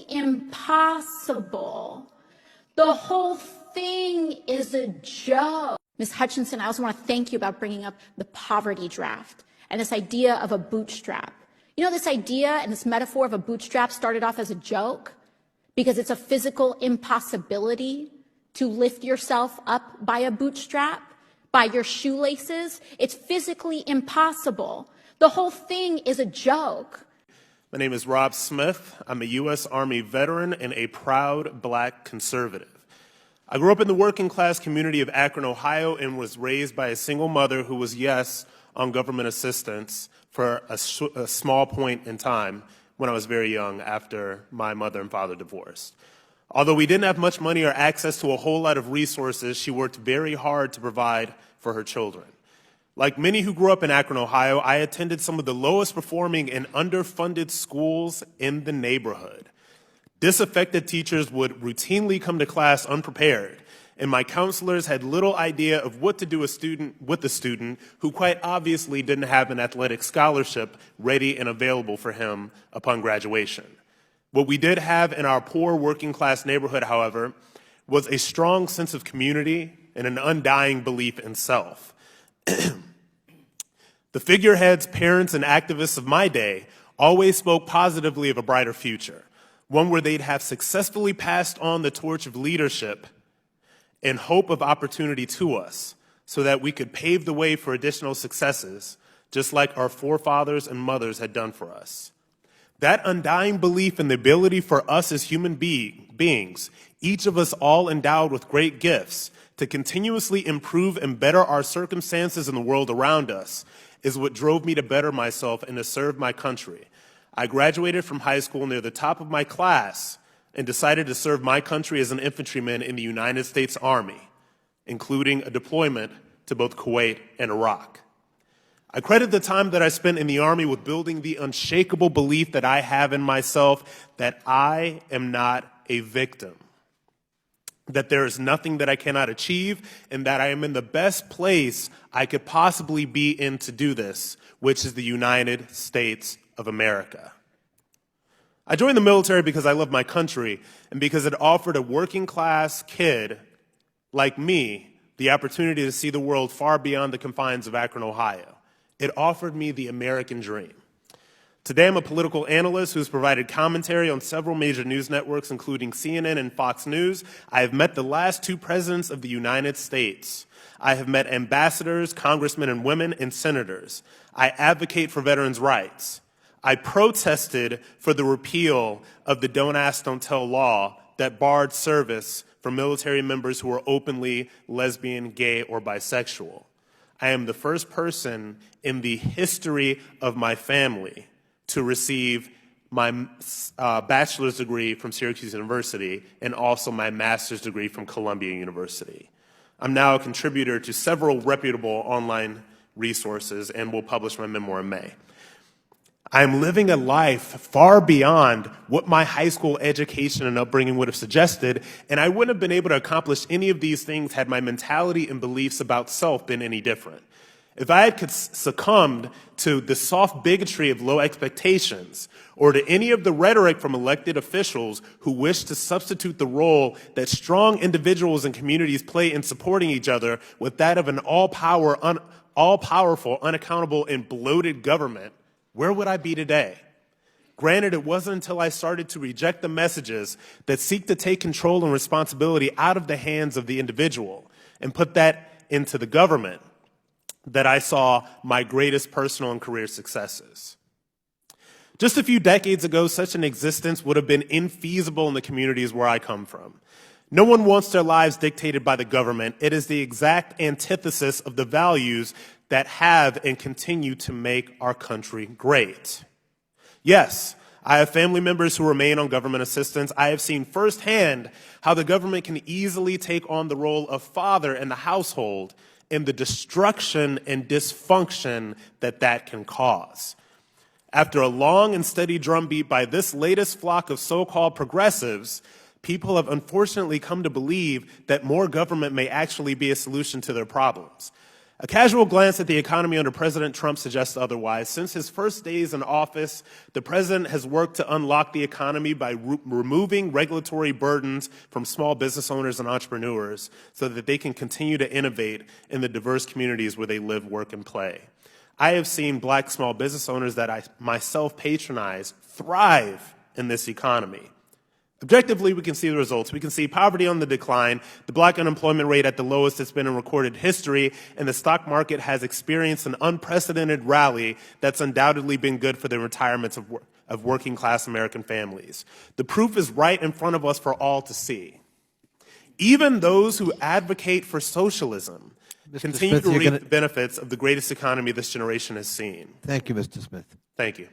physically impossible. The whole thing is a joke. Ms. Hutchinson, I also want to thank you about bringing up the poverty draft and this idea of a bootstrap. You know, this idea and this metaphor of a bootstrap started off as a joke because it's a physical impossibility to lift yourself up by a bootstrap, by your shoelaces. It's physically impossible. The whole thing is a joke. My name is Rob Smith. I'm a U.S. Army veteran and a proud Black conservative. I grew up in the working class community of Akron, Ohio, and was raised by a single mother who was, yes, on government assistance for a small point in time when I was very young after my mother and father divorced. Although we didn't have much money or access to a whole lot of resources, she worked very hard to provide for her children. Like many who grew up in Akron, Ohio, I attended some of the lowest performing and underfunded schools in the neighborhood. Disaffected teachers would routinely come to class unprepared, and my counselors had little idea of what to do with a student who quite obviously didn't have an athletic scholarship ready and available for him upon graduation. What we did have in our poor working class neighborhood, however, was a strong sense of community and an undying belief in self. The figureheads, parents, and activists of my day always spoke positively of a brighter future, one where they'd have successfully passed on the torch of leadership in hope of opportunity to us so that we could pave the way for additional successes, just like our forefathers and mothers had done for us. That undying belief in the ability for us as human beings, each of us all endowed with great gifts, to continuously improve and better our circumstances in the world around us, is what drove me to better myself and to serve my country. I graduated from high school near the top of my class and decided to serve my country as an infantryman in the United States Army, including a deployment to both Kuwait and Iraq. I credit the time that I spent in the Army with building the unshakable belief that I have in myself that I am not a victim, that there is nothing that I cannot achieve, and that I am in the best place I could possibly be in to do this, which is the United States of America. I joined the military because I love my country and because it offered a working class kid like me the opportunity to see the world far beyond the confines of Akron, Ohio. It offered me the American dream. Today, I'm a political analyst who's provided commentary on several major news networks, including CNN and Fox News. I have met the last two presidents of the United States. I have met ambassadors, congressmen and women, and senators. I advocate for veterans' rights. I protested for the repeal of the Don't Ask, Don't Tell law that barred service for military members who were openly lesbian, gay, or bisexual. I am the first person in the history of my family to receive my bachelor's degree from Syracuse University and also my master's degree from Columbia University. I'm now a contributor to several reputable online resources and will publish my memoir in May. I'm living a life far beyond what my high school education and upbringing would have suggested, and I wouldn't have been able to accomplish any of these things had my mentality and beliefs about self been any different. If I had succumbed to the soft bigotry of low expectations, or to any of the rhetoric from elected officials who wish to substitute the role that strong individuals and communities play in supporting each other with that of an all-powerful, unaccountable, and bloated government, where would I be today? Granted, it wasn't until I started to reject the messages that seek to take control and responsibility out of the hands of the individual and put that into the government that I saw my greatest personal and career successes. Just a few decades ago, such an existence would have been infeasible in the communities where I come from. No one wants their lives dictated by the government. It is the exact antithesis of the values that have and continue to make our country great. Yes, I have family members who remain on government assistance. I have seen firsthand how the government can easily take on the role of father in the household and the destruction and dysfunction that that can cause. After a long and steady drumbeat by this latest flock of so-called progressives, people have unfortunately come to believe that more government may actually be a solution to their problems. A casual glance at the economy under President Trump suggests otherwise. Since his first days in office, the president has worked to unlock the economy by removing regulatory burdens from small business owners and entrepreneurs so that they can continue to innovate in the diverse communities where they live, work, and play. I have seen Black small business owners that I myself patronize thrive in this economy. Objectively, we can see the results. We can see poverty on the decline, the Black unemployment rate at the lowest it's been in recorded history, and the stock market has experienced an unprecedented rally that's undoubtedly been good for the retirements of working-class American families. The proof is right in front of us for all to see. Even those who advocate for socialism continue to reap the benefits of the greatest economy this generation has seen. Thank you, Mr. Smith. Thank you.